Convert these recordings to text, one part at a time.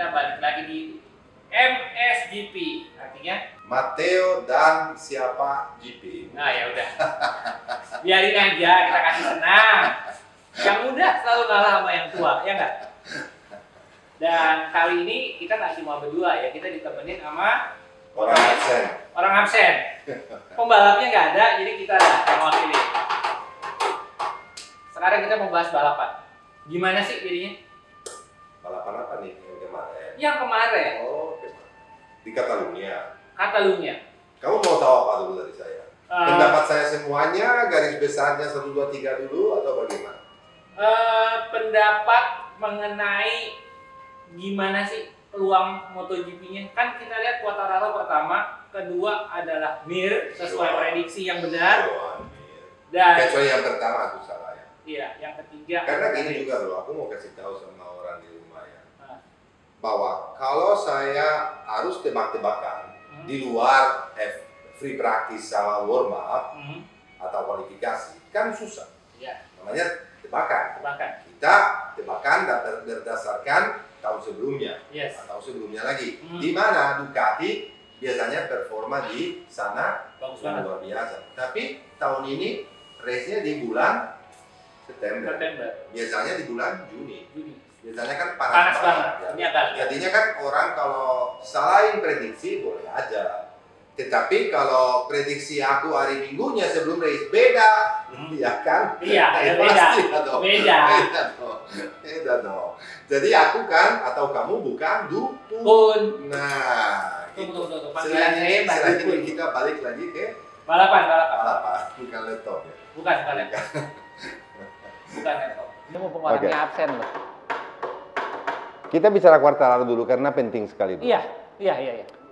kita balik lagi di MSGP, artinya Matteo dan siapa GP. nah ya udah. Biarin aja, kita kasih senang. Yang muda selalu kalah sama yang tua, ya enggak? Dan kali ini kita nggak cuma berdua ya, kita ditemenin sama Orang absen. orang absen. Pembalapnya nggak ada, jadi kita ada yang mewakili. Sekarang kita mau bahas balapan. Gimana sih jadinya? Balapan apa nih yang kemarin? Yang kemarin, Oh, kemarin. Di Catalunya. Catalunya. Kamu mau tahu apa dulu dari saya? Pendapat saya semuanya, garis besarnya 1, 2, 3 dulu atau bagaimana? Pendapat mengenai gimana sih peluang MotoGP-nya? Kan kita lihat Quartararo pertama, kedua adalah Mir sesuai prediksi yang benar, dan Kecuali yang pertama itu salah ya. iya, yang ketiga Karena gini juga loh, aku mau kasih tahu sama orang di rumah ya, bahwa kalau saya harus tebak-tebakan di luar free practice sama warm up atau kualifikasi, kan susah. Iya. Namanya tebakan. Tebakan. Kita tebakan berdasarkan tahun sebelumnya Yes. atau sebelumnya lagi. Di mana Ducati biasanya performa di sana Bagus banget. luar biasa. Tapi tahun ini race-nya di bulan September. Biasanya di bulan Juni. Biasanya kan panas Banget. ya. Ini agak Jadinya kan orang kalau salahin prediksi boleh aja. Tetapi kalau prediksi aku hari Minggunya sebelum race beda, ya kan? Iya, beda. Pasti dong. Beda. Beda dong. Jadi aku kan atau kamu bukan dukun. Pun. Nah, Tunggu. selain Panggilannya Mbak ini Dukun. kita balik lagi ke Balapan. apa? Bukan laptop ya. Bukan laptop. Bukan laptop. Ini mau orangnya absen loh. Kita bicara Quartararo dulu karena penting sekali. Iya.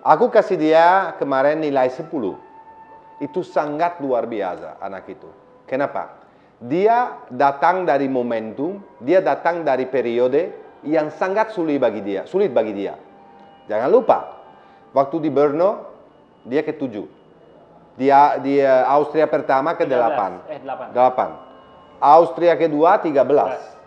Aku kasih dia kemarin nilai 10. Itu sangat luar biasa anak itu. Kenapa? Dia datang dari momentum, dia datang dari periode yang sangat sulit bagi dia. Jangan lupa, waktu di Brno dia ke-7. Dia Austria pertama ke-8. 8. Austria kedua 13.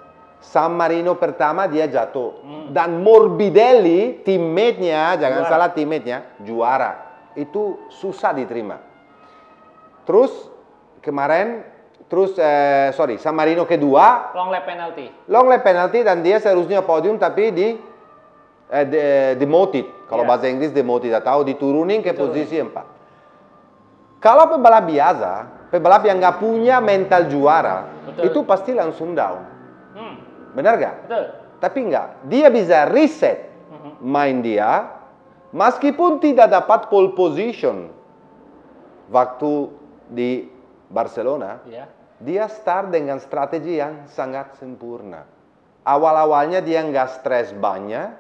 San Marino pertama dia jatuh. Dan Morbidelli, teammate-nya, jangan salah teammate-nya, juara. Itu susah diterima. Terus kemarin, San Marino kedua. Long lap penalty dan dia seharusnya podium tapi demoted. Kalau bahasa Inggris demoted atau diturunin ke posisi 4. Kalau pebalap biasa, pebalap yang nggak punya mental juara, itu pasti langsung down. Benar gak? Betul. Tapi enggak, dia bisa reset main dia, meskipun tidak dapat pole position waktu di Barcelona, dia start dengan strategi yang sangat sempurna. Awal-awalnya dia nggak stres banyak,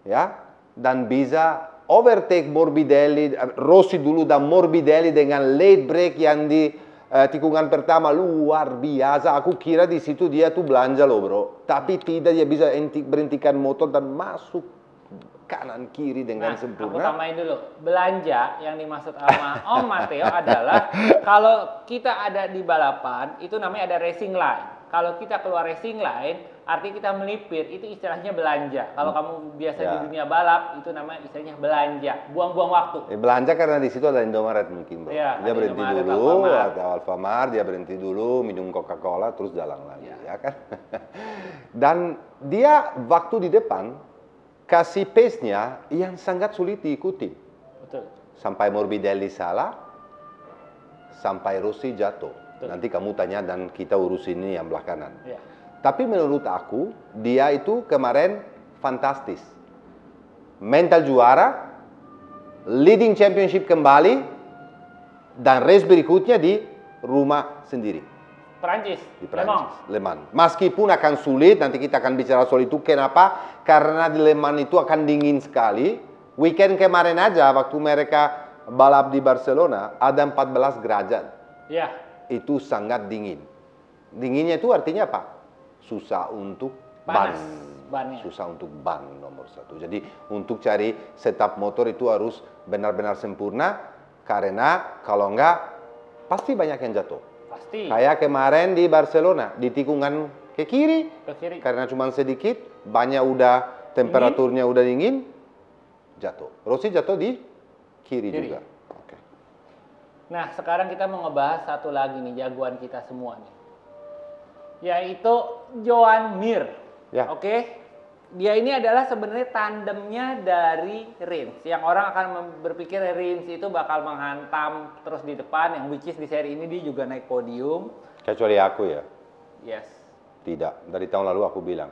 ya, dan bisa overtake Morbidelli, Rossi dulu dan Morbidelli dengan late break yang di tikungan pertama luar biasa. Aku kira di situ dia tuh belanja loh bro, tapi tidak, dia bisa berhentikan motor dan masuk kanan kiri dengan sempurna. Aku tambahin dulu, belanja yang dimaksud sama Om Matteo adalah kalau kita ada di balapan itu namanya ada racing line. Kalau kita keluar racing line, artinya kita melipir, itu istilahnya belanja. Kalau kamu biasa di dunia balap, itu namanya istilahnya belanja, buang-buang waktu. Belanja karena di situ ada Indomaret mungkin, bro. Ya, dia berhenti Indomaret, dulu, Alfamart. atau Alfamart, dia berhenti dulu, minum Coca-Cola, terus jalan lagi, ya kan? Dan dia waktu di depan, kasih pace-nya yang sangat sulit diikuti. Betul. Sampai Morbidelli salah, sampai Rossi jatuh. Nanti kamu tanya dan kita urusin ini yang belakangan. Ya. Tapi menurut aku, dia itu kemarin fantastis. Mental juara, leading championship kembali, dan race berikutnya di rumah sendiri. Perancis, Di Perancis, Le Mans. Meskipun akan sulit, nanti kita akan bicara soal itu. Kenapa? Karena di Le Mans itu akan dingin sekali. Weekend kemarin aja, waktu mereka balap di Barcelona, ada 14 derajat. Ya. Itu sangat dingin. Dinginnya itu artinya apa? Susah untuk ban. Bannya. Susah untuk ban nomor 1. Jadi untuk cari setup motor itu harus benar-benar sempurna. Karena kalau enggak, pasti banyak yang jatuh. Pasti. Kayak kemarin di Barcelona, di tikungan ke kiri. Ke kiri. Karena cuma sedikit, bannya udah temperaturnya udah dingin, jatuh. Rossi jatuh di kiri juga. Oke. Nah, sekarang kita mau ngebahas satu lagi nih, jagoan kita semua nih. Yaitu Joan Mir. Ya. Oke. Dia ini adalah sebenarnya tandemnya dari Rins. Yang orang akan berpikir Rins itu bakal menghantam terus di depan, yang which is di seri ini dia juga naik podium. Kecuali aku ya. Yes. Tidak. Dari tahun lalu aku bilang,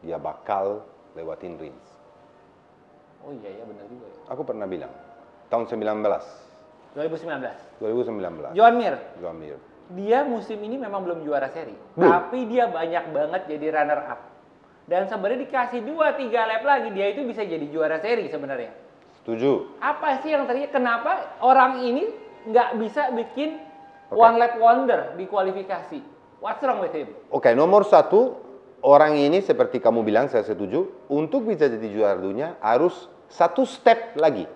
dia bakal lewatin Rins. Oh iya, benar juga ya. Aku pernah bilang, tahun 2019. 2019. Joan Mir. Joan Mir. Dia musim ini memang belum juara seri. Tapi dia banyak banget jadi runner up. Dan sebenarnya dikasih 2-3 lap lagi, dia itu bisa jadi juara seri sebenarnya. Setuju. Apa sih yang terjadi? Kenapa orang ini nggak bisa bikin one lap wonder di kualifikasi? What's wrong with him? Oke, nomor satu, orang ini seperti kamu bilang, saya setuju. Untuk bisa jadi juara dunia, harus satu step lagi.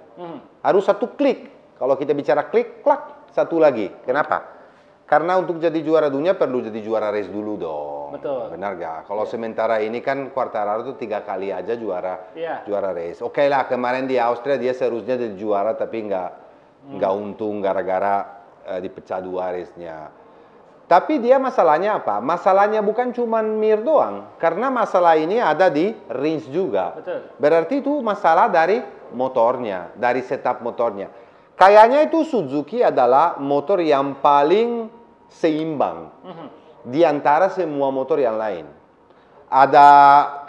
Harus satu klik. Kalau kita bicara klik, klak, satu lagi. Kenapa? Karena untuk jadi juara dunia perlu jadi juara race dulu dong. Betul. Benar gak? Kalau sementara ini kan Quartararo itu 3 kali aja juara race. Oke lah, kemarin di Austria dia seharusnya jadi juara tapi nggak untung gara-gara dipecah 2 race-nya. Tapi dia masalahnya apa? Masalahnya bukan cuma Mir doang. Karena masalah ini ada di Rins juga. Betul. Berarti itu masalah dari motornya, dari setup motornya. Kayaknya itu Suzuki adalah motor yang paling seimbang di antara semua motor yang lain. Ada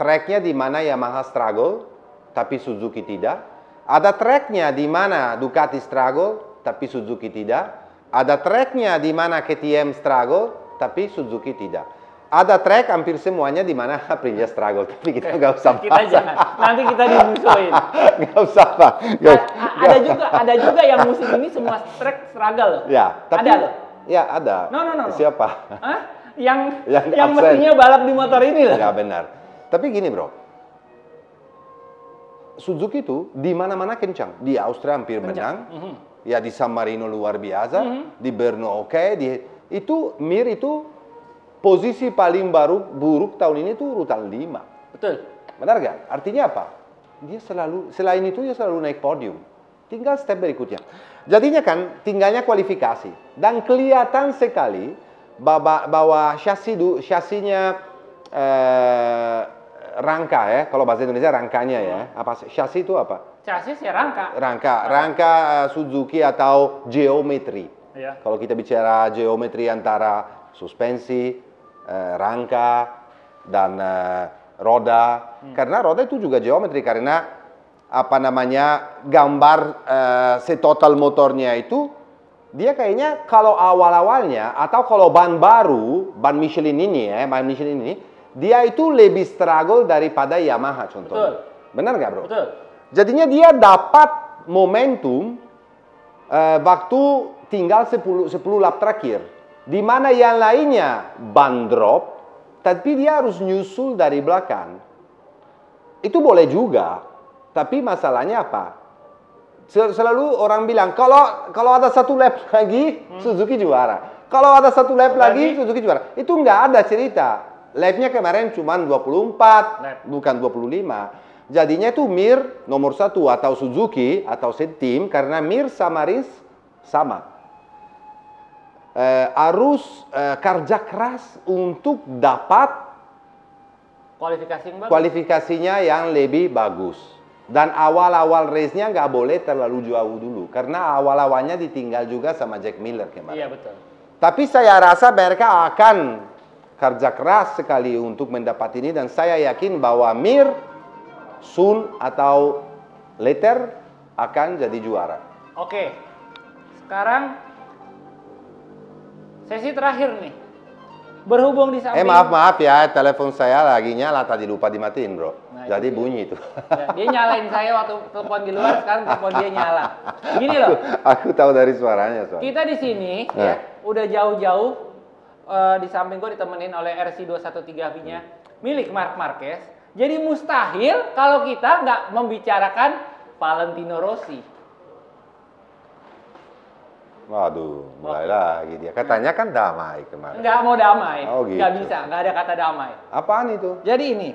tracknya di mana Yamaha struggle, tapi Suzuki tidak. Ada tracknya di mana Ducati struggle, tapi Suzuki tidak. Ada tracknya di mana KTM struggle, tapi Suzuki tidak. Ada track hampir semuanya di mana Aprilia struggle, tapi kita nggak usah bahas. Kita jangan, nanti kita dimusuhin. Nggak usah pak. Ada juga yang musim ini semua track struggle. Ya, tapi, ada loh. Ya ada. No. Siapa? Hah? Yang absen. mestinya balap di motor ini loh. Ya benar. Tapi gini bro, Suzuki itu di mana-mana kencang. Di Austria hampir menang. Ya di San Marino luar biasa. Di Brno oke. Itu Mir itu posisi paling buruk tahun ini tuh urutan 5. Betul. Benar gak? Artinya apa? Dia selain itu dia selalu naik podium. Tinggal step berikutnya. Jadinya kan tinggalnya kualifikasi. Dan kelihatan sekali bahwa chassis-nya rangka ya. Kalau bahasa Indonesia rangkanya ya. Apa chassis itu apa? Chassis ya rangka. Rangka Suzuki atau geometri. Ya. Kalau kita bicara geometri antara suspensi, rangka dan roda, karena roda itu juga geometri karena apa namanya gambar setotal motornya itu dia kayaknya kalau awal-awalnya atau kalau ban baru, ban Michelin ini dia itu lebih struggle daripada Yamaha contohnya. Betul. Benar nggak bro? Betul. Jadinya dia dapat momentum waktu tinggal 10 lap terakhir. Di mana yang lainnya ban drop, tapi dia harus nyusul dari belakang. Itu boleh juga, tapi masalahnya apa? Selalu orang bilang, kalau ada 1 lap lagi, Suzuki juara. Kalau ada 1 lap lagi, Suzuki juara. Itu nggak ada cerita. Lapnya kemarin cuma 24, bukan 25. Jadinya itu Mir nomor 1 atau Suzuki atau setim, karena Mir sama Rins sama. Harus kerja keras untuk dapat kualifikasinya yang lebih bagus. Dan awal-awal race-nya nggak boleh terlalu jauh dulu. Karena awal-awalnya ditinggal juga sama Jack Miller kemarin. Iya betul. Tapi saya rasa mereka akan kerja keras sekali untuk mendapat ini. Dan saya yakin bahwa Mir, soon atau later akan jadi juara. Oke, sekarang sesi terakhir nih. Berhubung di samping... Maaf ya, telepon saya lagi nyala, tadi lupa dimatiin bro. Nah, jadi bunyi itu. Ya, dia nyalain saya waktu telepon di luar, sekarang telepon dia nyala. Gini loh. Aku tahu dari suaranya soalnya. Kita di sini ya, udah jauh-jauh di samping gue ditemenin oleh RC213V-nya milik Marc Marquez. Jadi mustahil kalau kita nggak membicarakan Valentino Rossi. Waduh, mulai lagi dia. Katanya kan damai kemarin. Nggak mau damai. Oh, gitu. Nggak bisa, nggak ada kata damai. Apaan itu? Jadi ini,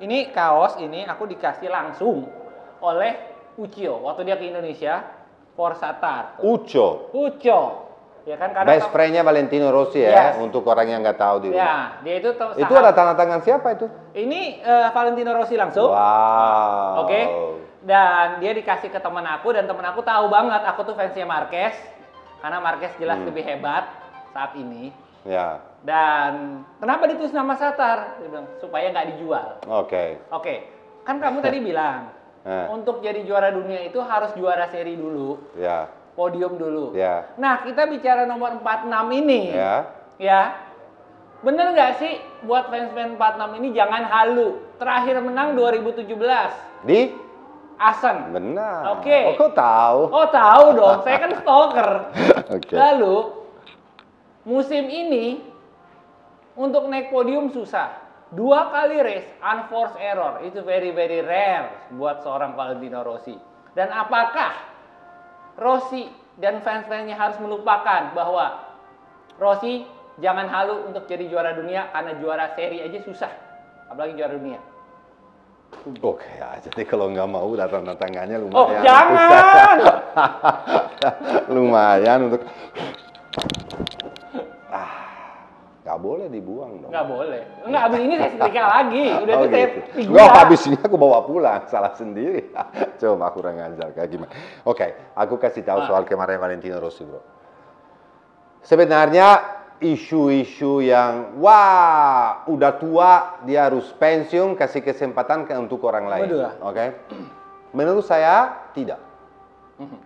ini kaos ini aku dikasih langsung oleh Ucio waktu dia ke Indonesia, Forsatar. Uco. Ya kan karena Best friend-nya Valentino Rossi ya, untuk orang yang nggak tahu di rumah. Ya, dia itu Itu ada tanda tangan siapa itu? Ini Valentino Rossi langsung. Wow. Oke. Dan dia dikasih ke teman aku dan teman aku tahu banget aku tuh fansnya Marquez karena Marquez jelas lebih hebat saat ini. Ya. Dan kenapa ditulis nama Satar? Dia bilang supaya nggak dijual. Oke. Kan kamu tadi bilang untuk jadi juara dunia itu harus juara seri dulu. Ya. Podium dulu. Ya. Nah, kita bicara nomor 46 ini. Ya. Bener nggak sih buat fans-fans 46 ini jangan halu. Terakhir menang 2017. Di? Asen. Benar. Oke. Oh, kok tahu? Oh, tahu dong. Saya kan stalker. Oke. Lalu, musim ini untuk naik podium susah. 2 kali race, unforced error. Itu very rare buat seorang Valentino Rossi. Dan apakah Rossi dan fans-fansnya harus melupakan bahwa Rossi jangan halu untuk jadi juara dunia karena juara seri aja susah, apalagi juara dunia. Oke, jadi kalau nggak mau tanda tangannya lumayan. Oh jangan! Lumayan untuk nggak boleh dibuang dong. Nggak boleh. Nggak, abis ini saya setrika lagi. Udah itu saya figura. Nggak, habis ini aku bawa pulang. Salah sendiri. Coba kurang ajar kayak gimana. Oke, aku kasih tahu soal kemarin Valentino Rossi, bro. Sebenarnya isu-isu yang wah udah tua dia harus pensiun, kasih kesempatan untuk orang lain. Oke. Menurut saya tidak.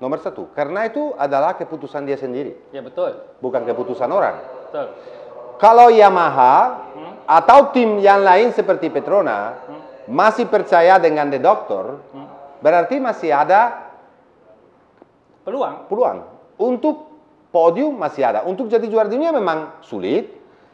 Nomor 1, karena itu adalah keputusan dia sendiri. Ya betul. Bukan keputusan orang. Betul. Kalau Yamaha atau tim yang lain seperti Petronas masih percaya dengan The Doctor, berarti masih ada peluang. Untuk podium masih ada. Untuk jadi juara dunia memang sulit.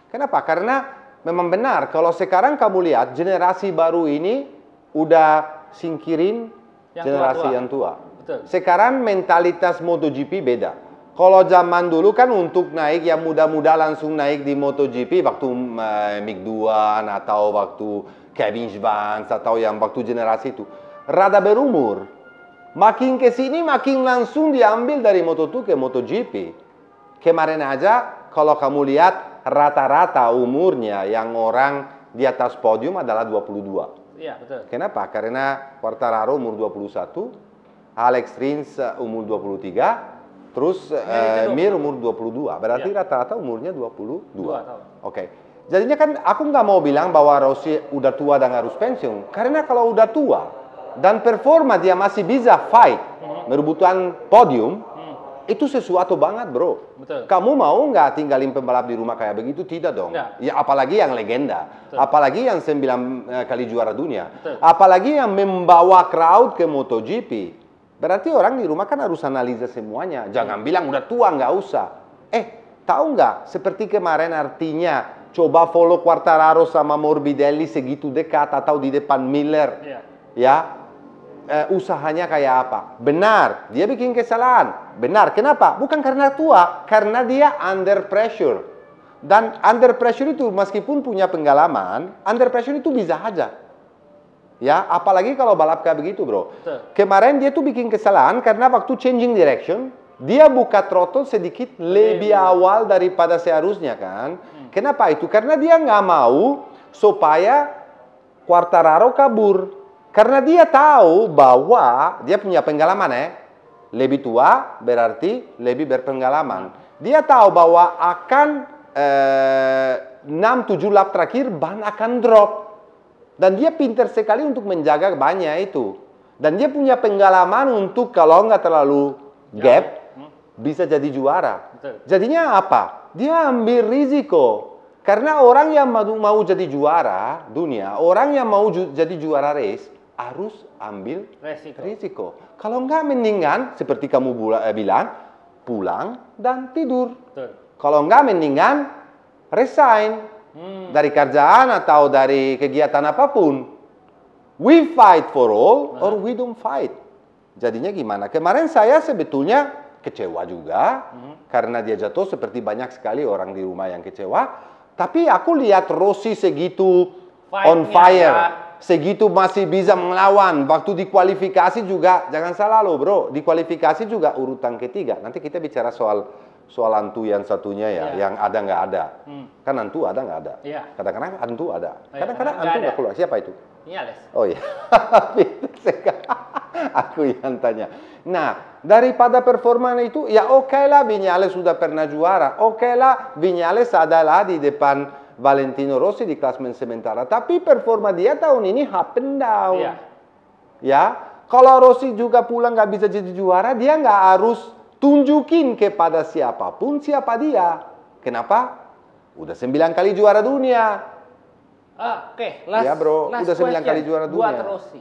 Kenapa? Karena memang benar kalau sekarang kamu lihat generasi baru ini udah singkirin generasi yang tua. Betul. Sekarang mentalitas MotoGP beda. Kalau zaman dulu kan untuk naik yang muda-muda langsung naik di MotoGP waktu Mick Doohan atau waktu Kevin Schwantz atau yang waktu generasi itu rada berumur. Makin ke sini makin langsung diambil dari Moto2 ke MotoGP. Kemarin aja kalau kamu lihat rata-rata umurnya yang orang di atas podium adalah 22. Iya, betul. Kenapa? Karena Quartararo umur 21, Alex Rins umur 23, terus Mir umur 22, berarti rata-rata umurnya 22. Oke. Jadinya kan aku nggak mau bilang bahwa Rossi udah tua dan harus pensiun. Karena kalau udah tua dan performa dia masih bisa fight, merebutkan podium, itu sesuatu banget bro. Betul. Kamu mau nggak tinggalin pembalap di rumah kayak begitu? Tidak dong. Ya apalagi yang legenda, apalagi yang 9 kali juara dunia, apalagi yang membawa crowd ke MotoGP. Berarti orang di rumah kan harus analisa semuanya. Jangan bilang udah tua, nggak usah. Tahu nggak? Seperti kemarin artinya, coba follow Quartararo sama Morbidelli segitu dekat atau di depan Miller. Ya, usahanya kayak apa? Benar, dia bikin kesalahan. Benar, kenapa? Bukan karena tua, karena dia under pressure. Dan under pressure itu meskipun punya pengalaman, under pressure itu bisa aja. Ya, apalagi kalau balap kayak begitu, bro. Kemarin dia tuh bikin kesalahan karena waktu changing direction, dia buka throttle sedikit lebih awal daripada seharusnya kan. Kenapa itu? Karena dia nggak mau supaya Quartararo kabur. Karena dia tahu bahwa dia punya pengalaman lebih tua berarti lebih berpengalaman. Dia tahu bahwa akan 6-7 lap terakhir ban akan drop. Dan dia pintar sekali untuk menjaga banyak itu. Dan dia punya pengalaman untuk kalau nggak terlalu gap, bisa jadi juara. Jadinya apa? Dia ambil risiko. Karena orang yang mau jadi juara dunia, orang yang mau jadi juara race, harus ambil risiko. Kalau nggak mendingan, seperti kamu bilang, pulang dan tidur. Kalau nggak mendingan, resign. Dari kerjaan atau dari kegiatan apapun. We fight for all or we don't fight. Jadinya gimana? Kemarin saya sebetulnya kecewa juga karena dia jatuh seperti banyak sekali orang di rumah yang kecewa. Tapi aku lihat Rossi segitu on fire. segitu masih bisa melawan. Waktu di kualifikasi juga, jangan salah loh bro, di kualifikasi juga urutan ketiga. Nanti kita bicara soal Antu yang satunya ya, yang ada nggak ada. Kan Antu ada nggak ada. Kadang-kadang Antu ada. Kadang-kadang Antu nggak keluar. Siapa itu? Viñales. Oh iya. Aku yang tanya. Nah, daripada performa itu, ya oke lah Viñales sudah pernah juara. Oke lah Viñales adalah di depan Valentino Rossi di klasemen sementara. Tapi performa dia tahun ini up and down. Ya, kalau Rossi juga pulang nggak bisa jadi juara, dia nggak harus tunjukin kepada siapapun siapa dia. Kenapa? Udah 9 kali juara dunia. Oke, ya bro, udah 9 kali juara dunia. Buat Rossi.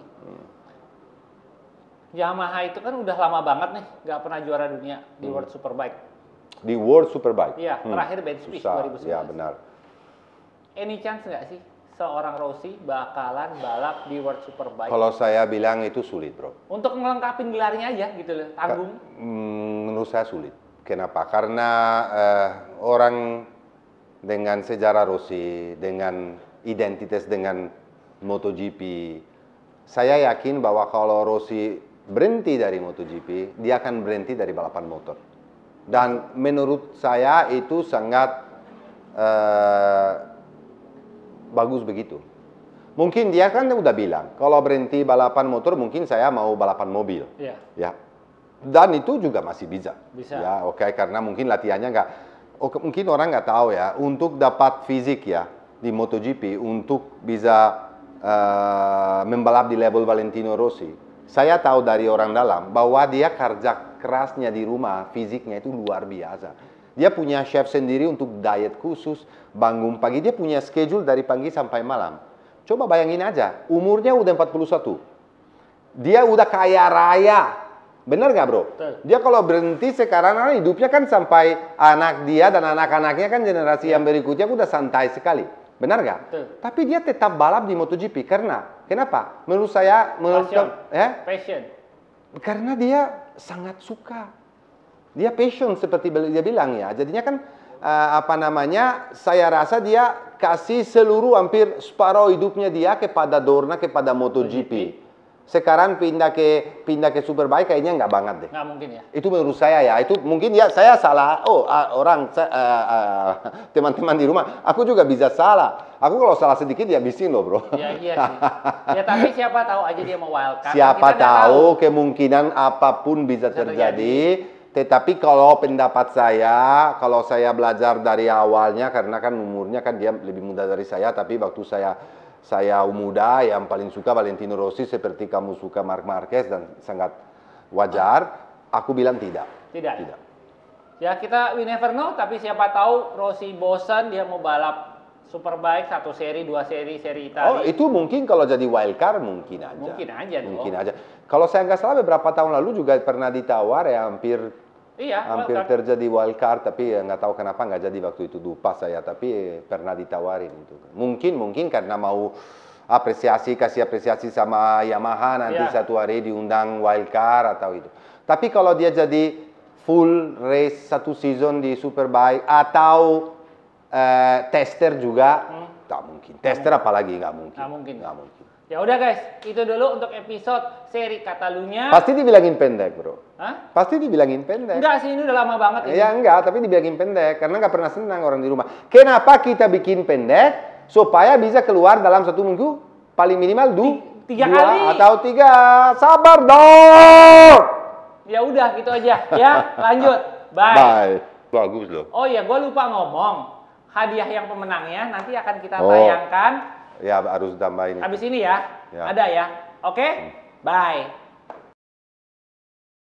Yamaha itu kan udah lama banget nih, nggak pernah juara dunia di World Superbike. Di World Superbike? Iya, terakhir Benchmark 2011. Ya benar. Any chance nggak sih seorang Rossi bakalan balap di World Superbike? Kalau saya bilang itu sulit bro. Untuk ngelengkapin gelarnya aja gitu loh, tanggung. Menurut saya sulit. Kenapa? Karena orang dengan sejarah Rossi, dengan identitas dengan MotoGP, saya yakin bahwa kalau Rossi berhenti dari MotoGP, dia akan berhenti dari balapan motor. Dan menurut saya itu sangat bagus begitu. Mungkin dia kan udah bilang, kalau berhenti balapan motor mungkin saya mau balapan mobil. Ya. Dan itu juga masih bisa. Ya, oke, karena mungkin latihannya nggak, mungkin orang nggak tahu ya, untuk dapat fisik ya di MotoGP, untuk bisa membalap di level Valentino Rossi, saya tahu dari orang dalam bahwa dia kerja kerasnya di rumah, fisiknya itu luar biasa. Dia punya chef sendiri untuk diet khusus, bangun pagi, dia punya schedule dari pagi sampai malam. Coba bayangin aja, umurnya udah 41. Dia udah kaya raya. Benar nggak bro? Dia kalau berhenti sekarang, hidupnya kan sampai anak dia dan anak-anaknya kan generasi yang berikutnya udah santai sekali. Benar nggak? Tapi dia tetap balap di MotoGP. Kenapa? Menurut saya, Passion. Karena dia sangat suka. Dia passion seperti dia bilang ya. Jadinya kan saya rasa dia kasih seluruh hampir separuh hidupnya dia kepada Dorna, kepada MotoGP. Sekarang pindah ke Superbike kayaknya nggak banget deh. Nggak mungkin ya. Itu menurut saya ya. Itu mungkin ya saya salah. Teman-teman di rumah, aku juga bisa salah. Aku kalau salah sedikit ya bisin loh bro. Iya sih. Ya tapi siapa tahu aja dia mau wildcard. Siapa tahu kemungkinan apapun bisa terjadi. Tetapi kalau pendapat saya, kalau saya belajar dari awalnya, karena kan umurnya kan dia lebih muda dari saya, tapi waktu saya muda, yang paling suka Valentino Rossi seperti kamu suka Marc Marquez dan sangat wajar, aku bilang tidak. Tidak. Ya kita we never know, tapi siapa tahu Rossi bosan, dia mau balap Superbike 1 seri, 2 seri Italia. Oh itu mungkin kalau jadi wildcard mungkin aja. Mungkin aja. Kalau saya nggak salah beberapa tahun lalu juga pernah ditawar ya hampir terjadi wildcard, tapi ya, nggak tahu kenapa nggak jadi waktu itu, lupa saya, tapi pernah ditawarin itu. Mungkin karena mau kasih apresiasi sama Yamaha nanti satu hari diundang wildcard atau itu. Tapi kalau dia jadi full race 1 season di Superbike atau tester juga, nggak mungkin. Tester apalagi nggak mungkin. Ya udah guys, itu dulu untuk episode seri Catalunya. Pasti dibilangin pendek bro. Hah? Pasti dibilangin pendek. Enggak sih, ini udah lama banget. Ya enggak, tapi dibilangin pendek karena nggak pernah senang orang di rumah. Kenapa kita bikin pendek? Supaya bisa keluar dalam 1 minggu paling minimal 2 kali atau 3. Sabar dong. Ya udah gitu aja ya. Lanjut. Bye. Bagus loh. Oh iya, gue lupa ngomong. Hadiah yang pemenangnya nanti akan kita tayangkan. Ya harus tambahin. Habis ini ya. Ada ya. Oke? Bye.